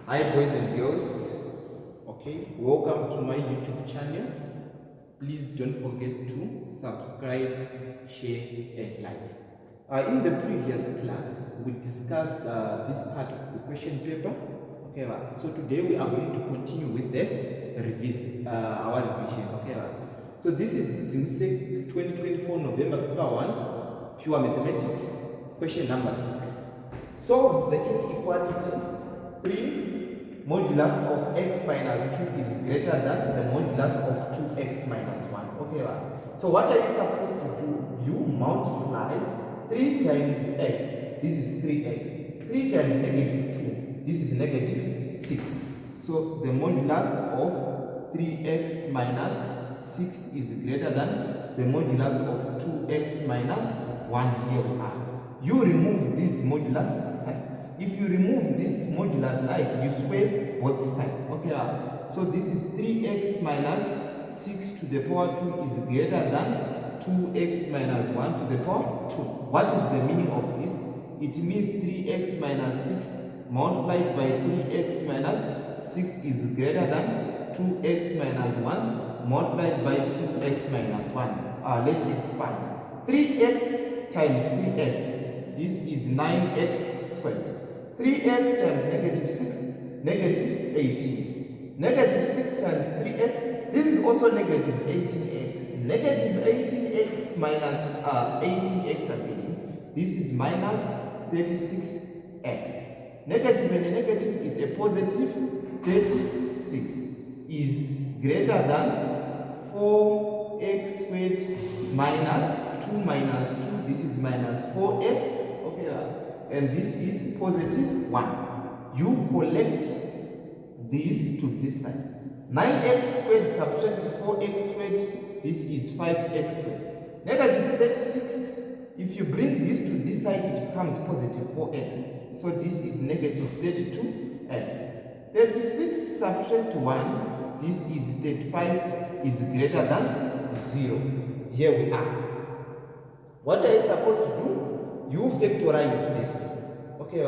Hi boys and girls, okay, welcome to my YouTube channel. Please don't forget to subscribe, share and like. In the previous class, we discussed this part of the question paper. Okay, so today we are going to continue with the our revision. Okay, so this is ZIMSEC 2024 November paper 1, pure mathematics, question number 6. Solve the inequality 3 modulus of x minus 2 is greater than the modulus of 2x minus 1. Okay, so what are you supposed to do? You multiply 3 times x, this is 3x, 3 times negative 2, this is negative 6. So the modulus of 3x minus 6 is greater than the modulus of 2x minus 1. Here we are. You remove this modulus sign. If you remove this modulus like you square both sides. Okay, so this is 3x minus 6 to the power 2 is greater than 2x minus 1 to the power 2. What is the meaning of this? It means 3x minus 6 multiplied by 3x minus 6 is greater than 2x minus 1 multiplied by 2x minus 1. Let's expand. 3x times 3x. This is 9x squared. 3x times negative 6, negative 18. Negative 6 times 3x, this is also negative 18x. Negative 18x minus 18x again, this is minus 36x. Negative and a negative is a positive 36 is greater than 4x squared minus 2 minus 2, this is minus 4x. Okay, and this is positive 1. You collect this to this side. 9x squared subtract 4x squared, this is 5x squared. Negative 36, if you bring this to this side, it becomes positive 4x. So this is negative 32x. 36 subtract 1, this is 35 is greater than 0. Here we are. What are you supposed to do? You factorize this. Okay,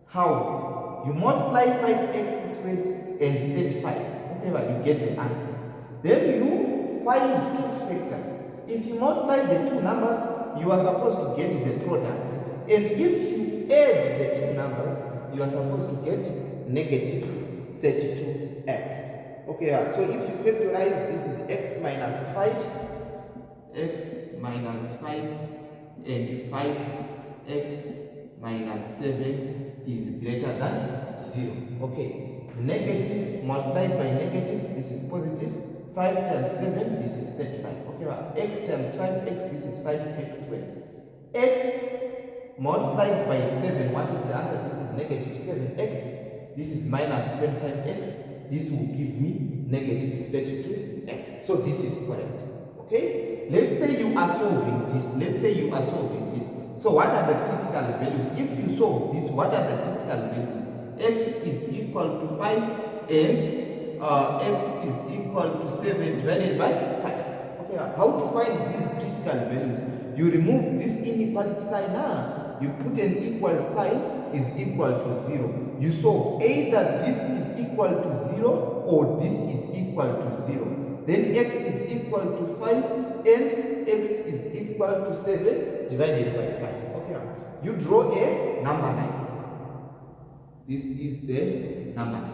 how? You multiply 5x squared and 35. Okay, you get the answer. Then you find two factors. If you multiply the two numbers, you are supposed to get the product. And if you add the two numbers, you are supposed to get negative 32x. Okay, so if you factorize, this is x minus 5, x minus 5, and 5x minus 7 is greater than 0. Okay, negative multiplied by negative, this is positive. 5 times 7, this is 35. Okay, x times 5x, this is 5x squared. X multiplied by 7, what is the answer? This is negative 7x. This is minus 25x. This will give me negative 32x. So this is correct. Okay, let's say you are solving this. So what are the critical values? If you solve this, what are the critical values? X is equal to 5 and x is equal to 7 divided by 5. Okay, how to find these critical values? You remove this inequality sign now. You put an equal sign is equal to 0. You solve either this is equal to 0 or this is equal to 0. Then x is equal to 5 and x is equal to 7 divided by 5. Okay, you draw a number line. This is the number line.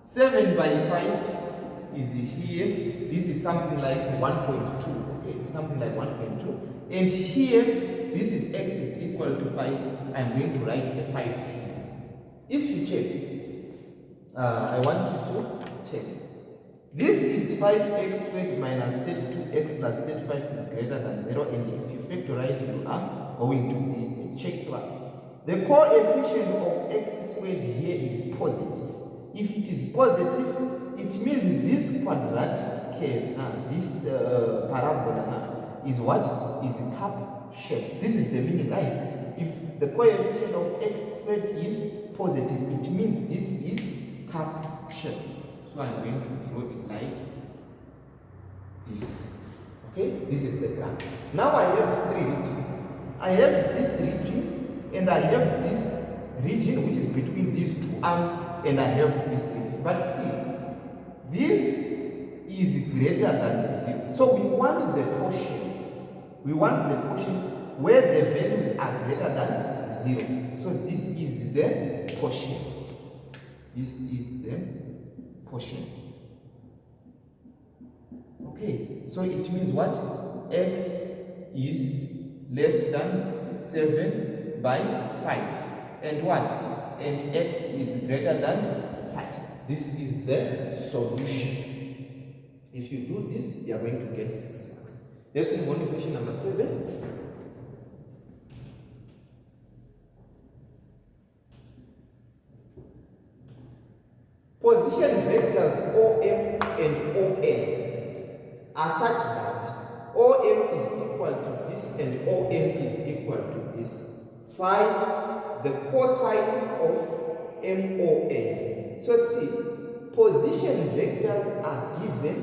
7 by 5 is here. This is something like 1.2. Okay, something like 1.2. And here, this is x is equal to 5. I'm going to write a 5 here. If you check, I want you to check. This is 5x squared minus 32x plus 35 is greater than 0, and if you factorize, you are going to this thing. Check that. The coefficient of x squared here is positive. If it is positive, it means this quadratic curve, this parabola is what? Is cup shape. This is the meaning, right? If the coefficient of x squared is positive, it means this is cup shape. So I'm going to draw it like this. Okay, this is the graph. Now I have three regions. I have this region and I have this region which is between these two arms, and I have this region. But see, this is greater than 0. So we want the portion. We want the portion where the values are greater than 0. So this is the portion. This is the portion. Okay, so it means what? X is less than 7 by 5. And what? And x is greater than 5. This is the solution. If you do this, you are going to get 6 marks. Let's move on to question number 7. Position vectors OM and ON are such that OM is equal to this and OM is equal to this. Find the cosine of MON. So see, position vectors are given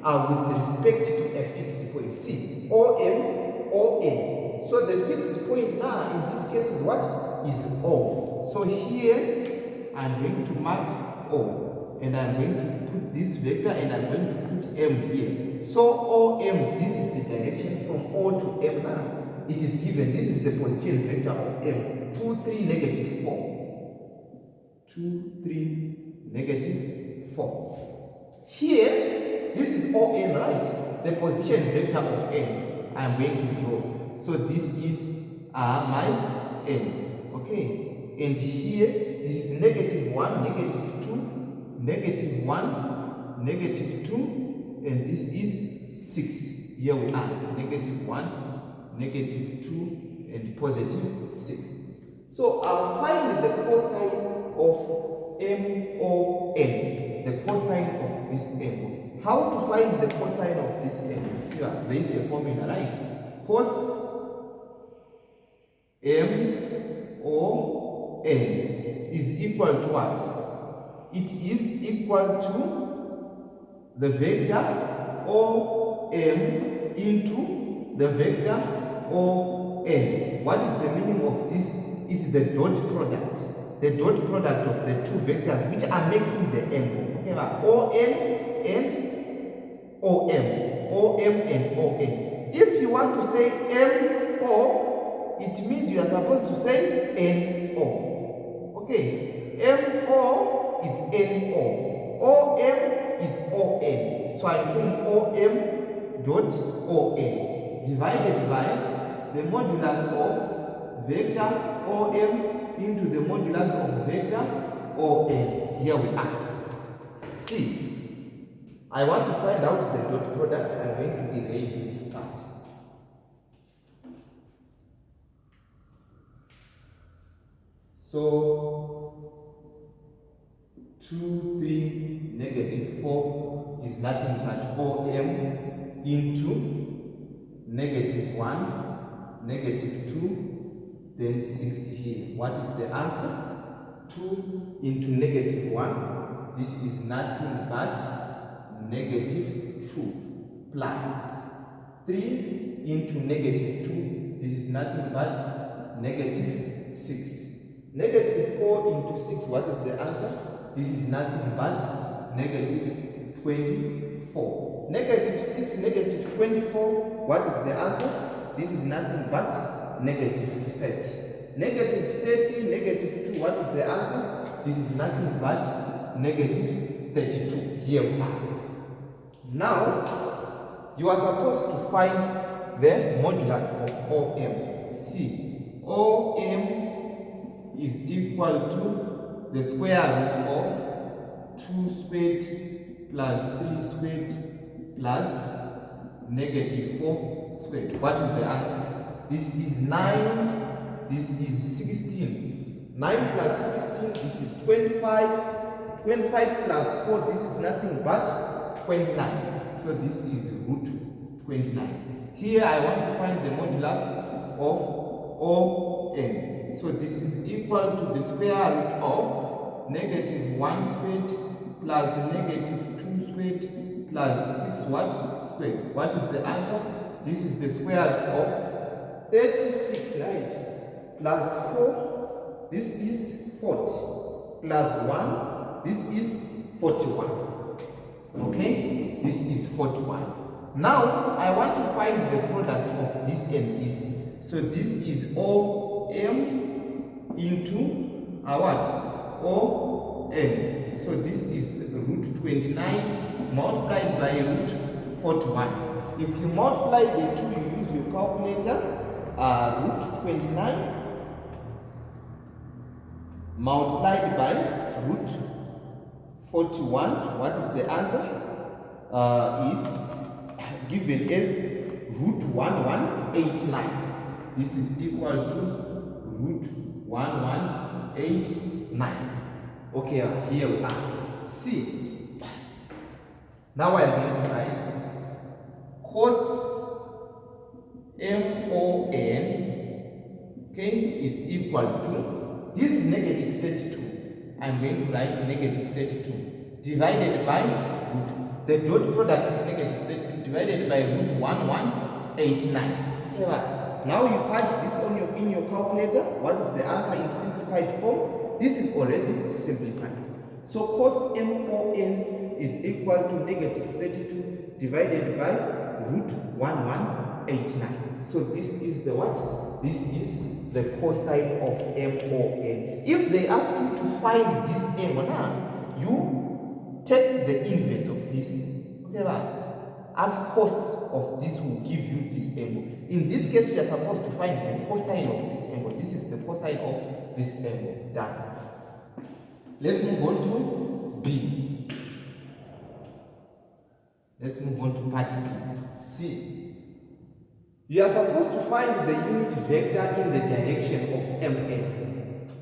with respect to a fixed point. See, OM, ON. So the fixed point now in this case is what? Is O. So here I'm going to mark O, and I'm going to put this vector, and I'm going to put M here. So OM, this is the direction from O to M now. It is given, this is the position vector of M. 2, 3, negative 4. 2, 3, negative 4. Here, this is OM, right? The position vector of M. I'm going to draw. So this is my M. Okay? And here, this is negative 1, negative 2, negative 1, negative 2, and this is 6. Here we are, negative 1, negative 2, and positive 6. So I'll find the cosine of MON, the cosine of this M. How to find the cosine of this M? See, there is a formula, right? Cos MON is equal to what? It is equal to the vector OM into the vector ON. What is the meaning of this? It's the dot product. The dot product of the two vectors which are making the M. Okay, ON and OM. OM and ON. If you want to say MO, it means you are supposed to say NO. Okay, MO is NO. OM is ON. So I'm saying OM dot ON divided by the modulus of vector OM into the modulus of vector ON. Here we are. See, I want to find out the dot product. I'm going to erase this part. So 2, 3, negative 4 is nothing but OM into negative 1, negative 2, then 6 here. What is the answer? 2 into negative 1. This is nothing but negative 2 plus 3 into negative 2. This is nothing but negative 6. Negative 4 into 6, what is the answer? This is nothing but negative 24. Negative 6, negative 24, what is the answer? This is nothing but negative 30. Negative 30, negative 2, what is the answer? This is nothing but negative 32. Here we are. Now, you are supposed to find the modulus of OM. See, OM is equal to the square root of 2 squared plus 3 squared plus negative 4 squared. What is the answer? This is 9, this is 16. 9 plus 16, this is 25. 25 plus 4, this is nothing but 29. So this is root 29. Here I want to find the modulus of OM. So this is equal to the square root of negative 1 squared plus negative 2 squared plus 6 what? Squared. What is the answer? This is the square root of 36, right? Plus 4 this is 40 plus 1, this is 41. Okay, this is 41. Now I want to find the product of this and this. So this is OM into what? ON. So this is root 29 multiplied by root 41. If you multiply the two, you use your calculator. Root 29 multiplied by root 41. What is the answer? It's given as root 1189. This is equal to root 1189. Okay, here we are. See, now I'm going to write cos MON, okay, is equal to, this is negative 32. I'm going to write negative 32 divided by root. The dot product is negative 32 divided by root 1189. Okay, now you punch this on in your calculator. What is the answer in simplified form? This is already simplified. So cos MON is equal to negative 32 divided by root 1189. So this is the what? This is the cosine of MON. If they ask you to find this angle now, you take the inverse of this. Okay, and cos of this will give you this angle. In this case, we are supposed to find the cosine of this angle. This is the cosine of this angle. Done. Let's move on to B. Let's move on to part B. See, you are supposed to find the unit vector in the direction of MN.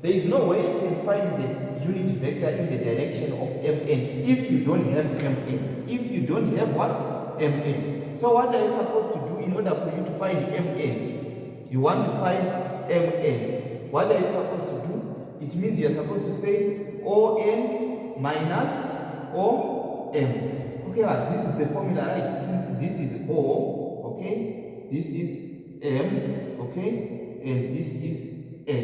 There is no way you can find the unit vector in the direction of MN if you don't have MN. If you don't have what? MN. So what are you supposed to do in order for you to find MN? You want to find MN. What are you supposed to do? It means you are supposed to say ON minus OM. Okay, this is the formula, right? Since this is O, okay, this is M, okay, and this is N.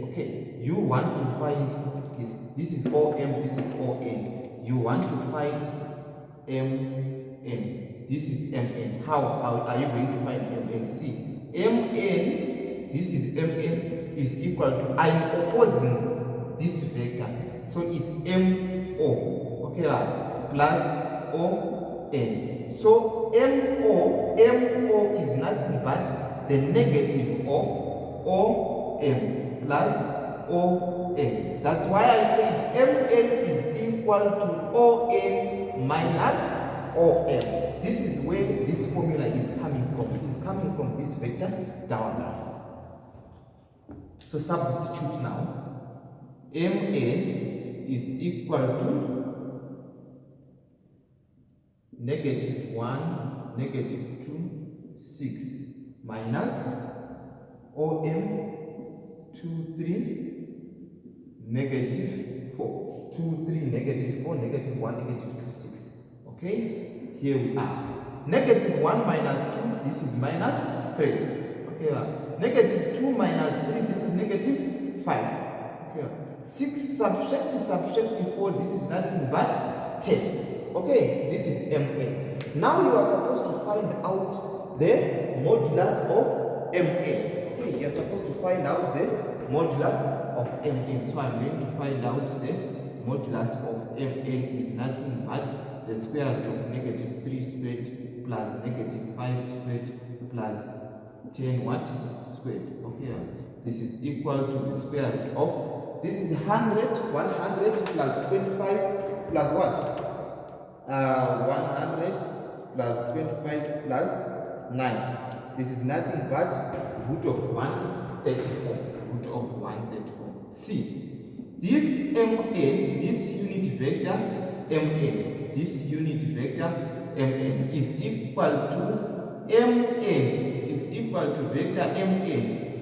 Okay, you want to find this. This is OM, this is ON. You want to find MN. This is MN. How are you going to find MN? See, MN, this is MN, is equal to, I'm opposing this vector. So it's MO, okay, plus ON. So MO is nothing but the negative of OM plus ON. That's why I said MN is equal to ON minus OM. This is where this formula is coming from. It is coming from this vector diagram. So substitute now. MN is equal to negative 1, negative 2, 6 minus OM 2, 3, negative 4. 2, 3, negative 4, negative 1, negative 2, 6. Okay, here we are. Negative 1 minus 2, this is minus 3. Okay, negative 2 minus 3, this is negative 5. Okay, 6 subtract 4, this is nothing but 10. Okay, this is MN. Now you are supposed to find out the modulus of MN. Okay, you are supposed to find out the modulus of MN. So I'm going to find out the modulus of MN is nothing but the square root of negative 3 squared plus negative 5 squared plus 10 what? Squared. Okay, this is equal to the square root of, this is 100 plus 25 plus what? 100 plus 25 plus 9. This is nothing but root of 134. Root of 134. See, this MN, this unit vector MN, this unit vector MN is equal to vector MN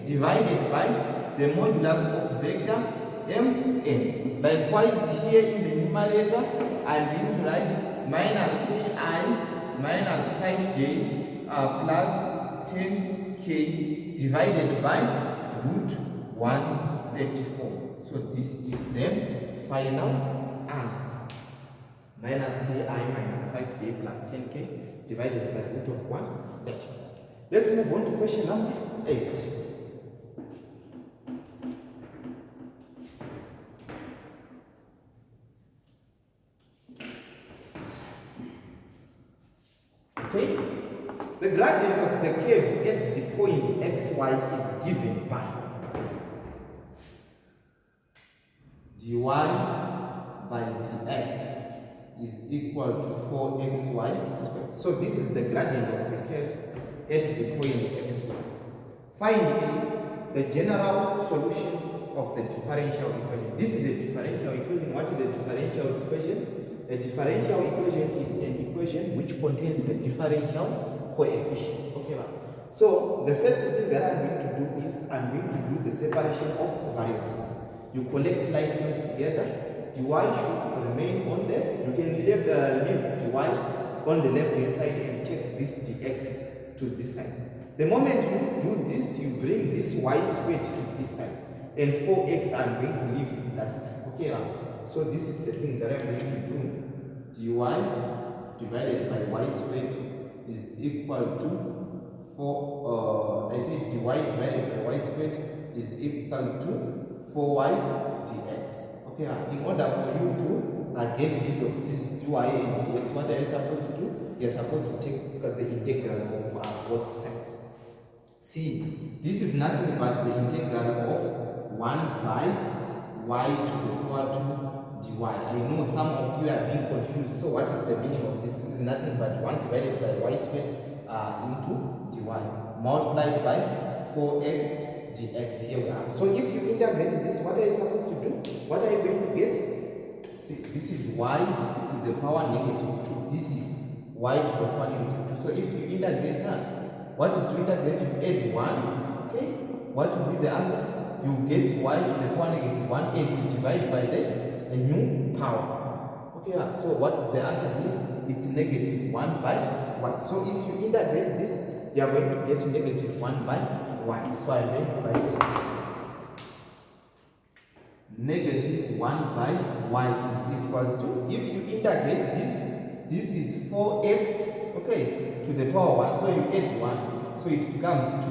divided by the modulus of vector MN. Likewise, here in the numerator, I'm going to write minus 3i minus 5j plus 10k divided by root 134. 34. So this is the final answer. Minus ki minus 5j plus 10k divided by root of 130. Let's move on to question number 8. Okay, the gradient of the curve at the point xy is given by dy by dx is equal to 4xy squared. So this is the gradient of the curve at the point xy. Find the general solution of the differential equation. This is a differential equation. What is a differential equation? A differential equation is an equation which contains the differential coefficient. Okay, so the first thing that I'm going to do is I'm going to do the separation of variables. You collect like terms together. Dy should remain on there. You can leave dy on the left hand side and take this dx to this side. The moment you do this, you bring this y squared to this side, and 4x I'm going to leave that side. Okay, so this is the thing that I'm going to do. Dy divided by y squared is equal to 4. I say dy divided by y squared is equal to 4y dx. Okay, in order for you to get rid of this dy and dx, what are you supposed to do? You're supposed to take the integral of both sides. See, this is nothing but the integral of 1 by y to the power 2 dy. I know some of you are being confused. So what is the meaning of this? This is nothing but 1 divided by y squared into dy multiplied by 4x dx. Here we are. So if you integrate this, what are you supposed to do? What are you going to get? See, this is y to the power negative 2. This is y to the power negative 2. So if you integrate now, what is to integrate? You add 1. Okay? What will be the answer? You get y to the power negative 1 and you divide by the new power. Okay, so what is the answer here? It's negative 1 by y. So if you integrate this, you are going to get negative 1 by y. So I'm going to write negative 1 by y is equal to, if you integrate this is 4x, okay, to the power 1. So you add 1, so it becomes 2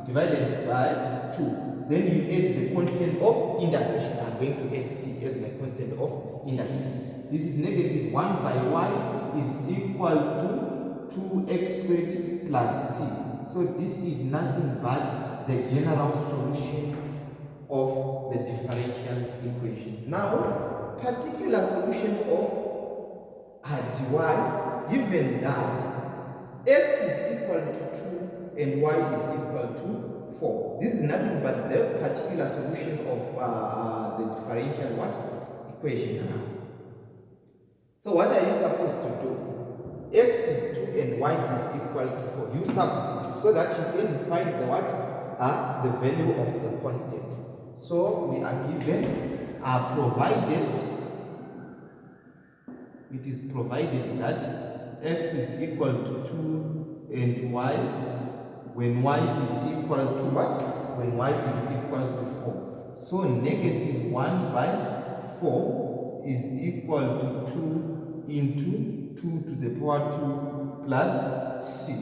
divided by 2. Then you add the constant of integration. I'm going to add c as my constant of integration. This is negative 1 by y is equal to 2x squared plus c. So this is nothing but the general solution of the differential equation. Now, particular solution of dy, given that x is equal to 2 and y is equal to 4. This is nothing but the particular solution of the differential equation. So what are you supposed to do? X is 2 and y is equal to 4. You substitute so that you can find the the value of the constant. So we are given provided it is provided that x is equal to 2 and y, when y is equal to what? When y is equal to 4. So negative 1 by 4 is equal to 2 into 2 to the power 2 plus c.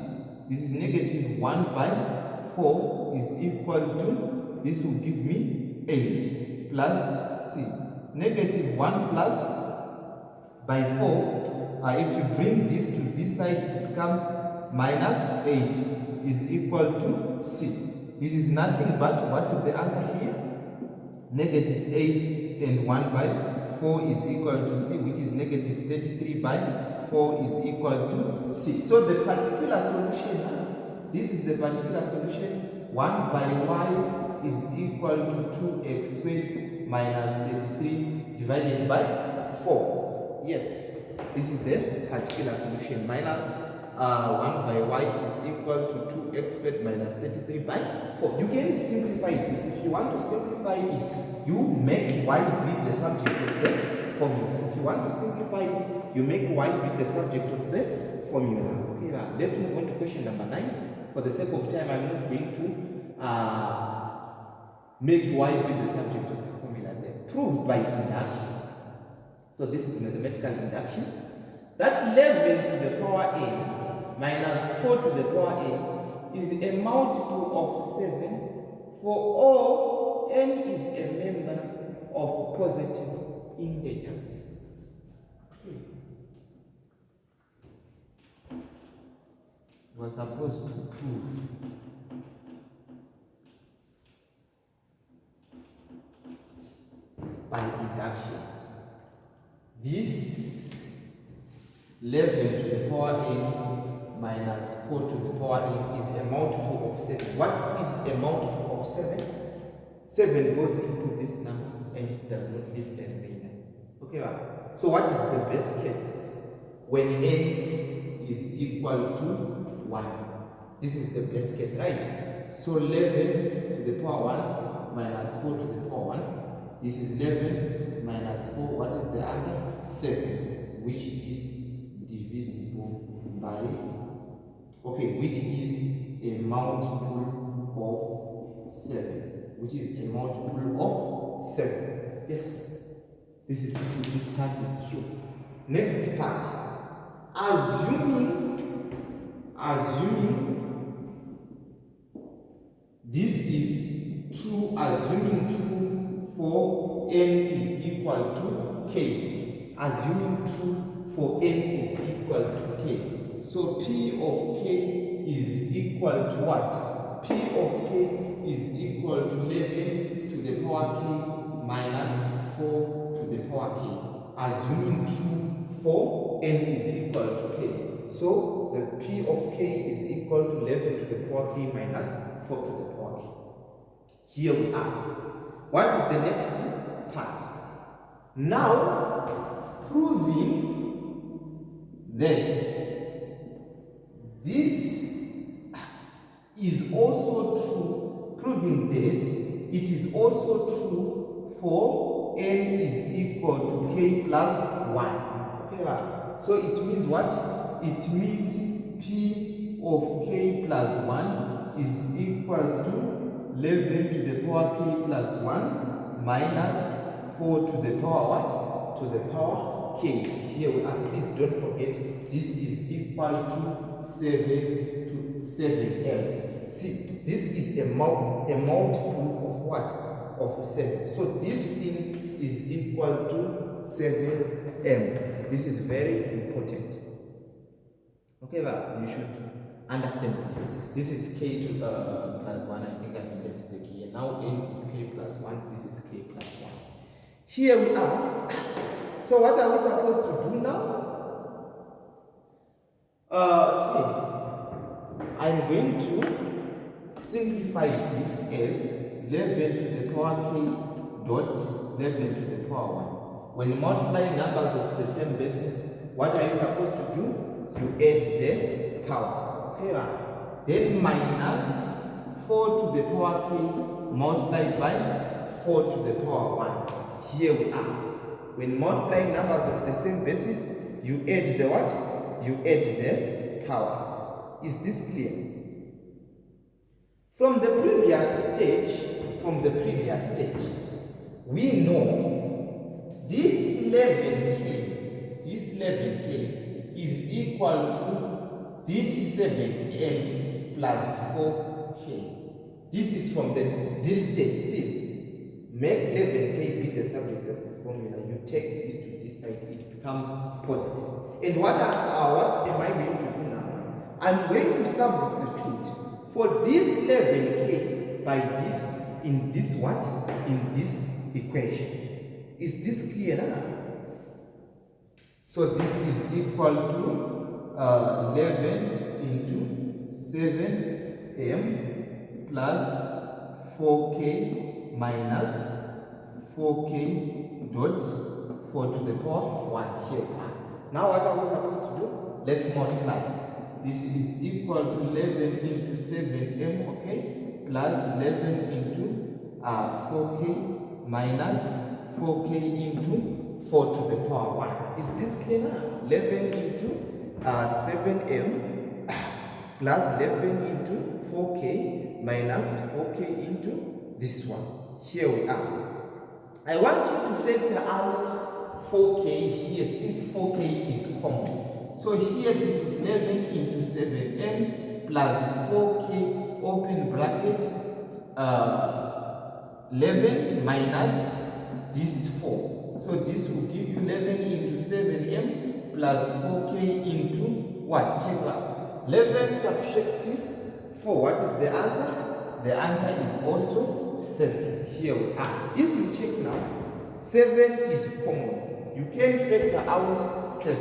This is negative 1 by 4 is equal to, this will give me 8 plus c. Negative 1 plus by 4, if you bring this to this side, it becomes minus 8 is equal to c. This is nothing but, what is the answer here? Negative 8 and 1 by 4 is equal to c, which is negative 33 by 4 is equal to c. So the particular solution, this is the particular solution, 1 by y is equal to 2x squared minus 33 divided by 4. Yes, this is the particular solution. Minus 1 by y is equal to 2x squared minus 33 by 4. You can simplify this. If you want to simplify it, you make y be the subject of the formula. If you want to simplify it, you make y be the subject of the formula. Okay, now let's move on to question number 9. For the sake of time, I'm not going to make y be the subject of the formula there. Proved by induction. So this is mathematical induction. That 11 to the power n minus 4 to the power n is a multiple of 7 for all n is a member of positive integers. Okay. We're supposed to prove by induction. This 11 to the power n minus 4 to the power n is a multiple of 7. What is a multiple of 7? 7 goes into this number and it does not leave a remainder. Okay, right? So what is the best case? When n is equal to 1. This is the best case, right? So 11 to the power 1 minus 4 to the power 1. This is 11 minus 4. What is the answer? 7, which is divisible by, okay, which is a multiple of 7. Which is a multiple of 7. Yes, this is true. This part is true. Next part. Assuming this is true, assuming true for n is equal to k. Assuming true for n is equal to k. So p of k is equal to what? P of k is equal to 11 to the power k minus 4 to the power k. Assuming true for n is equal to k. So the p of k is equal to 11 to the power k minus 4 to the power k. Here we are. What is the next part? Now, proving that this is also true, proving that it is also true for n is equal to k plus 1. Okay, right? So it means what? It means p of k plus 1 is equal to 11 to the power k plus 1 minus 4 to the power what? To the power k. Here we are. Please don't forget this is equal to 7 to 7m. See, this is a multiple of what? Of 7. So this thing is equal to 7m. This is very important. Okay, but you should understand this. This is k to plus 1. I think I made a mistake here. Now n is k plus 1. This is k plus 1. Here we are. So what are we supposed to do now? See, I'm going to simplify this as 11 to the power k dot 11 to the power 1. When multiplying numbers of the same basis, what are you supposed to do? You add the powers. Okay, right? Then minus 4 to the power k multiplied by 4 to the power 1. Here we are. When multiplying numbers of the same basis, you add the what? You add the powers. Is this clear? From the previous stage, we know this 11k is equal to this 7m plus 4k. This is from this stage. See, make 11k be the subject of the formula. You take this to this side, it becomes positive. And what am I going to do now? I'm going to substitute for this 11k by this in this what? In this equation. Is this clear now? So this is equal to 11 into 7m plus 4k minus 4k dot 4 to the power 1 here. Now what are we supposed to do? Let's multiply. This is equal to 11 into 7m, okay, plus 11 into 4k minus 4k into 4 to the power 1. Is this clear now? 11 into 7m plus 11 into 4k minus 4k into this one. Here we are. I want you to factor out 4k here since 4k is common. So here this is 11 into 7m plus 4k open bracket 11 minus this 4. So this will give you 11 into 7m plus 4k into what? Check out. 11 subtracting 4. What is the answer? The answer is also 7. Here we are. If you check now, 7 is common. You can factor out 7.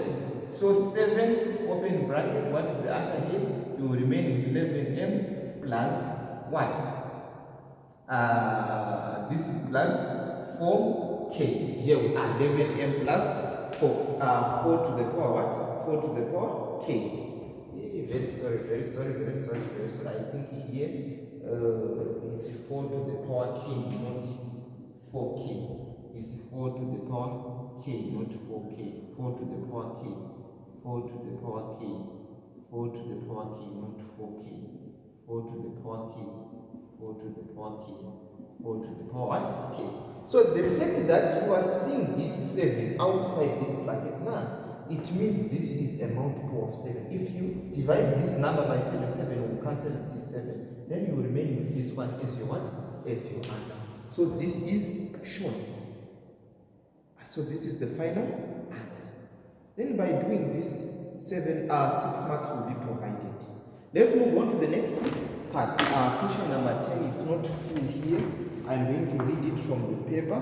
So 7 open bracket. What is the answer here? You will remain with 11m plus what? This is plus 4k. Here we are. 11m plus 4 to the power what? 4 to the power k. Very sorry. I think here it's 4 to the power k, not 4k. It's 4 to the power k, not 4k. 4 to the power k. 4 to the power k. 4 to the power k, not 4k. 4 to the power k. 4 to the power k. 4 to the power what? K. So the fact that you are seeing this 7 outside this bracket now, it means this is a multiple of 7. If you divide this number by 7, 7 will cancel this 7. Then you will remain with this one as your what? As your answer. So this is shown. So this is the final answer. Then by doing this, 6 marks will be provided. Let's move on to the next part. Question number 10. It's not full here. I'm going to read it from the paper.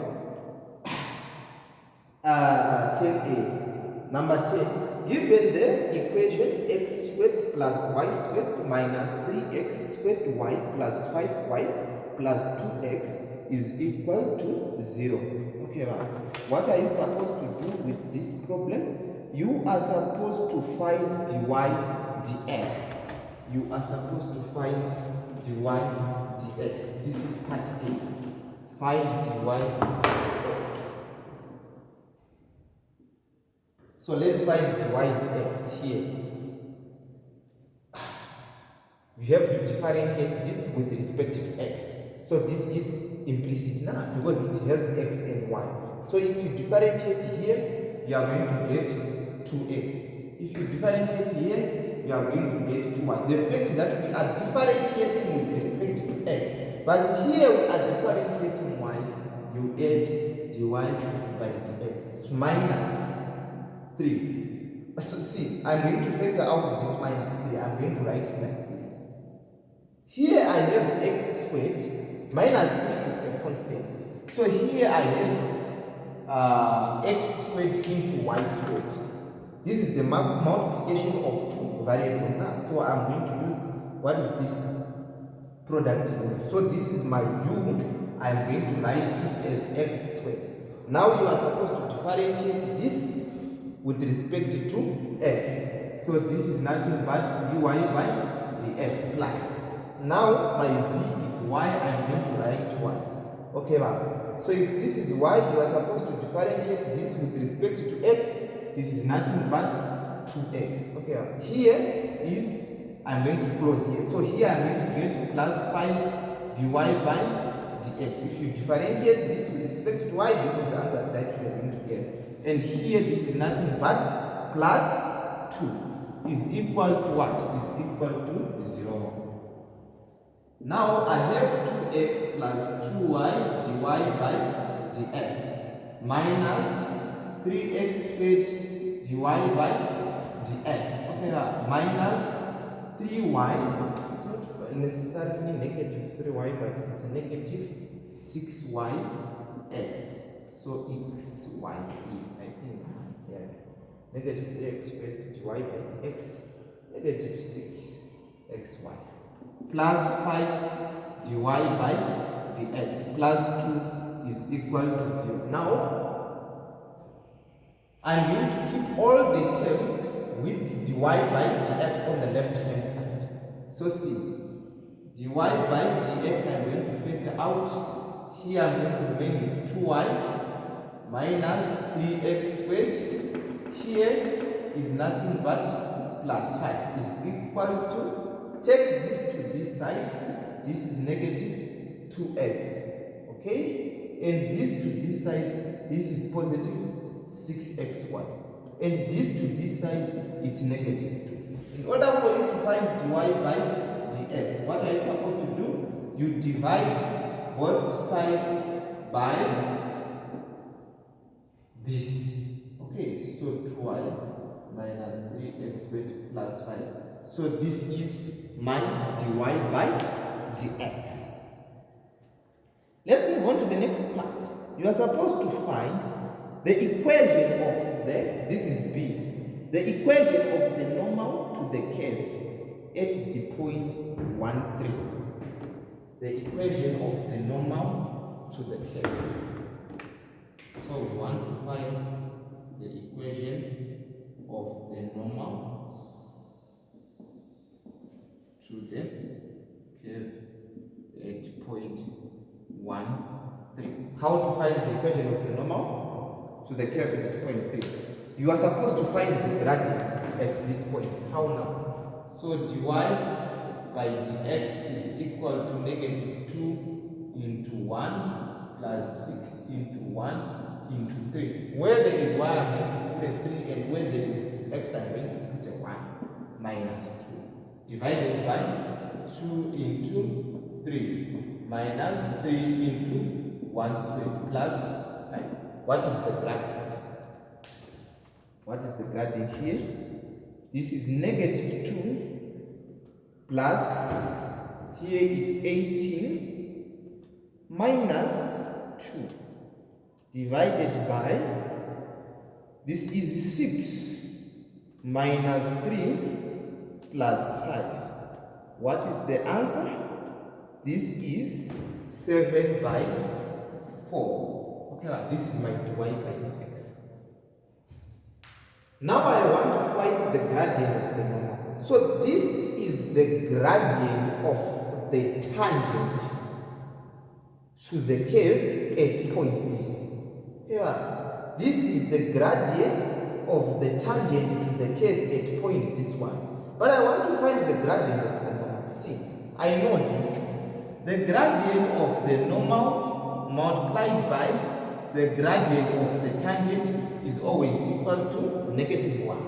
10a. Number 10, given the equation x squared plus y squared minus 3x squared y plus 5y plus 2x is equal to 0. Okay, what are you supposed to do with this problem? You are supposed to find dy dx. You are supposed to find dy dx. This is part A. Find dy dx. So let's find dy dx here. We have to differentiate this with respect to x. So this is implicit now because it has x and y. So if you differentiate here, you are going to get 2x. If you differentiate here, you are going to get 2y. The fact that we are differentiating with respect to x, but here we are differentiating y, you add dy by dx minus 3. So see, I'm going to factor out this minus 3. I'm going to write it like this. Here I have x squared. Minus 3 is a constant. So here I have x squared into y squared. This is the multiplication of two variables now. So I'm going to use, what is this? Product rule. So this is my u. I'm going to write it as x squared. Now you are supposed to differentiate this with respect to x. So this is nothing but dy by dx plus. Now my v is y, I'm going to write y. Okay, so if this is y, you are supposed to differentiate this with respect to x. This is nothing but 2x. Okay, here is, I'm going to close here. So here I'm going to get plus 5 dy by dx. If you differentiate this with respect to y, this is the answer that you are going to get. And here this is nothing but plus 2 is equal to what? Is equal to 0. Now I have 2x plus 2y dy by dx minus 3x squared dy by dx. Okay, minus 3y. It's not necessarily negative 3y, but it's a negative 6y x. So xy here, I think, yeah. Negative 3x squared dy by dx, negative 6xy. Plus 5 dy by dx, plus 2 is equal to 0. Now, I'm going to keep all the terms with dy by dx on the left hand side. So see, dy by dx I'm going to factor out. Here I'm going to remain with 2y minus 3x squared. Here is nothing but plus 5 is equal to, take this to this side, this is negative 2x. okay? And this to this side, this is positive 6xy. And this to this side, it's negative 2. In order for you to find dy by dx, what are you supposed to do? You divide both sides by this. Okay, so 2y minus 3x squared plus 5. So this is my dy by dx. Let's move on to the next part. You are supposed to find the equation of this is b, the equation of the normal to the curve at the point 1, 3. The equation of the normal to the curve. So we want to find the equation of the normal to the curve at point 1, 3. How to find the equation of the normal to the curve at point 3? You are supposed to find the gradient at this point. How now? So dy by dx is equal to negative 2 into 1 plus 6 into 1 into 3. Where there is y, I'm going to put a 3, and where there is x, I'm going to put a 1 minus 2. Divided by 2 into 3 minus 3 into 1 squared plus 5. What is the gradient? What is the gradient here? This is negative 2 plus, here it's 18 minus 2 divided by, this is 6 minus 3 plus 5. What is the answer? This is 7 by 4. Okay, this is my dy by dx. Now I want to find the gradient of the normal. So this is the gradient of the tangent to the curve at point this. Here, this is the gradient of the tangent to the curve at point this one. But I want to find the gradient of the normal. See, I know this. The gradient of the normal multiplied by the gradient of the tangent is always equal to negative 1.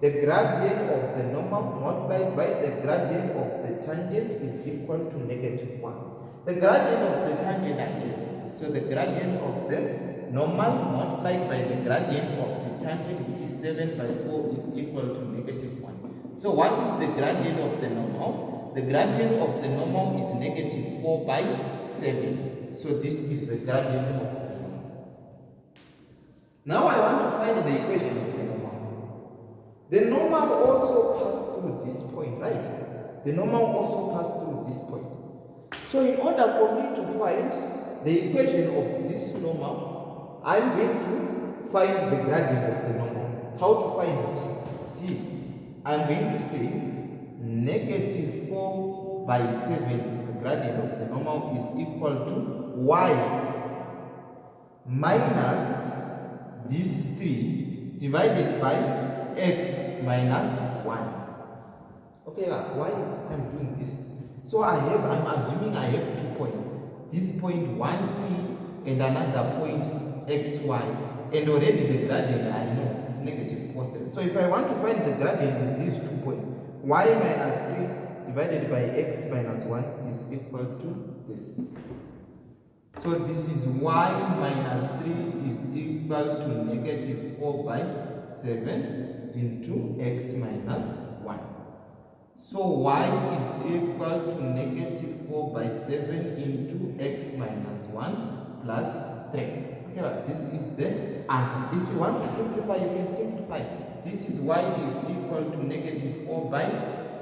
The gradient of the normal multiplied by the gradient of the tangent is equal to negative 1. The gradient of the tangent I have. So the gradient of the normal multiplied by the gradient of the tangent, which is 7 by 4, is equal to negative 1. So what is the gradient of the normal? The gradient of the normal is negative 4 by 7. So this is the gradient of the normal. Now I want to find the equation of the normal. The normal also passes through this point, right? The normal also passes through this point. So in order for me to find the equation of this normal, I'm going to find the gradient of the normal. How to find it? See, I'm going to say negative 4 by 7 is the gradient of the normal is equal to y minus this 3 divided by x minus 1. Okay, why I'm doing this? So I'm assuming I have 2 points. This point 1p and another point xy. And already the gradient I know is negative 4, 7. So if I want to find the gradient in these 2 points, y minus 3 divided by x minus 1 is equal to this. So this is y minus 3 is equal to negative 4 by 7 into x minus 1. So y is equal to negative 4 by 7 into x minus 1 plus 3. Okay, this is the answer. If you want to simplify, you can simplify. This is y is equal to negative 4 by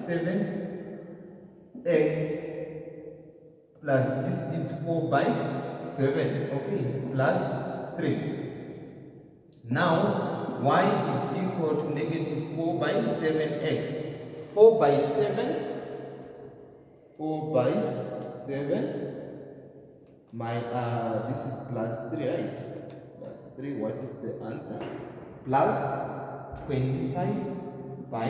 7x plus this is 4 by 7, okay, plus 3. Now, y is equal to negative 4 by 7x. 4 by 7, 4 by 7, this is plus 3, right? Plus 3, what is the answer? Plus 25 by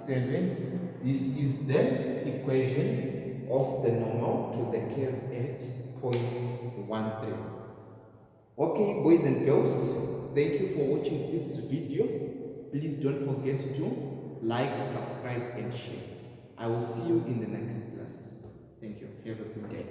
7. This is the equation of the normal to the curve at point 0.13. Okay, boys and girls, thank you for watching this video. Please don't forget to like, subscribe, and share. I will see you in the next class. Thank you. Have a good day.